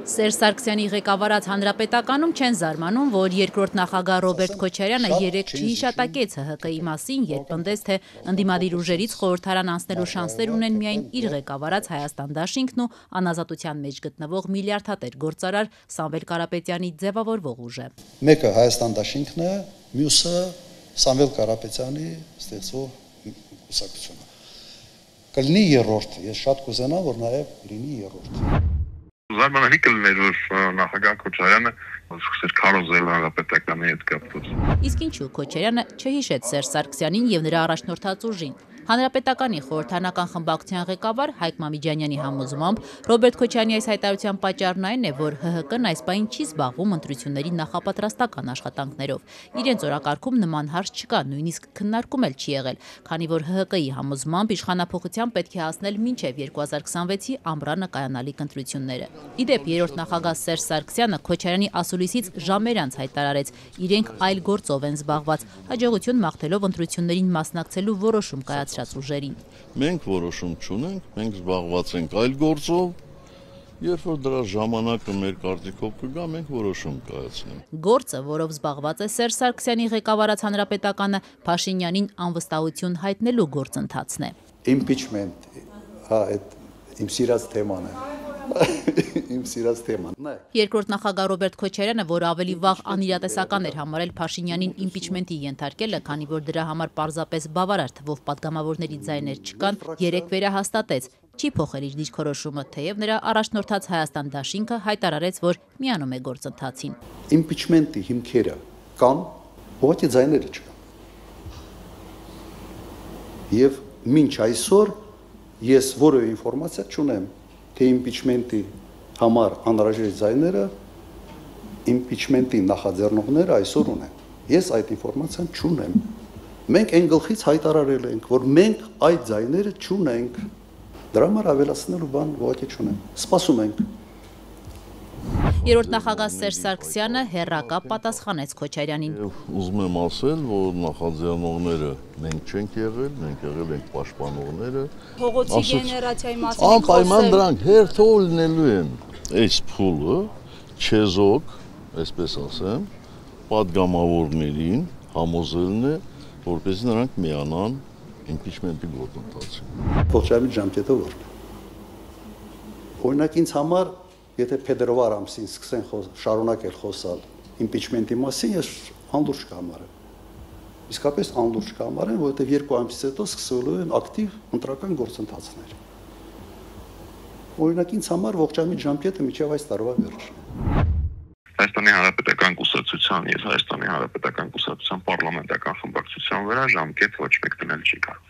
Սերժ Սարգսյանի ղեկավարած հանրապետականում չեն զարմանում, որ երկրորդ նախագահ Ռոբերտ Քոչարյանը երեկ չհիշատակեց ՀՀԿ-ի մասին, երբ պնդեց, թե ընդդիմադիր ուժերից խորհրդարան անցնելու շանսեր ունեն միայն իր ղեկավարած Հայաստան դաշինքն ու անազատության մեջ գտնվող միլիարդատեր գործարար Սամվել Կարապետյանի ձևավորվող ուժը։ Մեկը Հայաստան դաշինքն է, մյուսը Սամվել Կարապետյանի ստեղծվող կուսակցությունը։ Կլինի երրորդ, ես շատ կուզենամ, որ նաև լինի երրորդ։ Զարմանալի կլիներ, որ նախագահ Քոչարյանը սկսեր քարոզել հանրապետականի հետ կապված։ Իսկ ինչու Քոչարյանը չհիշեց Սերժ Սարգսյանին եւ նրա առաջնորդած ուժին։ Հանրապետականի խորհրդարանական խմբակցության ղեկավար Հայկ Մամիջանյանի համոզմամբ Ռոբերտ Քոչարյանի այս հայտարարության պատճառն այն է, որ ՀՀԿ-ն այս պահին չի զբաղվում ընտրությունների նախապատրաստական աշխատանքներով։ Իրենց օրակարգում նման հարց չկա, նույնիսկ քննարկում էլ չի եղել, քանի որ ՀՀԿ-ի համոզմամբ իշխանափոխության պետք է հասնել մինչև 2026-ի ամռանը կայանալիք ընտրությունները։ Իդեպ երրորդ նախագահ Սերժ Սարգսյանը Քոչարյանի ասուլիսից ժամեր անց հայտարարեց, իրենք այլ գործով են զբաղված, հաջողություն մաղթելով ընտրություններին մասնակցելու որոշում կայացրած ուժերին։ Մենք որոշում չունենք, մենք զբաղված ենք այլ գործով, երբ որ դրա ժամանակը մեր կարծիքով կգա, մենք որոշում կայացնենք։ Գործը, որով զբաղված է Սերժ Սարգսյանի ղեկավարած հանրապետականը, Փաշինյանին անվստահություն հայտնելու գործընթացն է։ Impeachment, հա, այդ իմ սիրած թեման է։ Իմ սիրած թեման։ Երկրորդ նախագահ Ռոբերտ Քոչարյանը, որ ավելի վաղ անիրատեսական էր համարել Փաշինյանին իմպիչմենտի ենթարկելը, քանի որ դրա համար պարզապես բավարար թվով պատգամավորների ձայներ չկան, երեկ վերահաստատեց, չի փոխել իր դիրքորոշումը, թեև նրա առաջնորդած Հայաստան դաշինքը հայտարարեց, որ միանում է գործընթացին։ Impeachment-ի հիմքերը կան, ուղղակի ձայները չկան։ Եվ մինչ այսօր ես որևէ ինֆորմացիա չունեմ, թե impeachment-ի համար անհրաժեշտ ձայները impeachment-ի նախաձեռնողները այսօր ունեն։ Ես այդ ինֆորմացիան չունեմ։ Մենք այն գլխից հայտարարել ենք, որ մենք այդ ձայները չունենք։ Դրա համար ավելացնելու բան ոչինչ չունեմ։ Սպասում ենք։ Երրորդ նախագահ Սերժ Սարգսյանը հերրակապ պատասխանեց Քոչարյանին։ Ուզում եմ ասել, որ նախաձեռնողները մենք չենք եղել, մենք եղել ենք պաշտպանողները։ Փողոցի գեներացիայի մասին անպայման դրանք հերթով լինելու են։ Այս փուլը չեզոք, այսպես ասեմ, պատգամավորներին համոզելն է, որպեսզի նրանք միանան impeachment-ի գործընթացին։ Քոչարյանի ժամկետը որն է։ Օրինակ ինձ համար, եթե փետրվար ամսին սկսեն շարունակել խոսալ impeachment-ի մասին, ես անլուրջ կհամարեմ։ Իսկապես անլուրջ կհամարեմ, որովհետև 2 ամսից հետո սկսելու են ակտիվ ընտրական գործընթացներ։ Օրինակ ինձ համար ողջամիտ ժամկետը մինչև այս տարվա վերջն է։ Հայաստանի Հանրապետական կուսակցության եւ Հայաստանի Հանրապետական կուսակցության պարլամենտական խմբակցության վրա ժամկետ ոչ մեկ դնել չի կարող։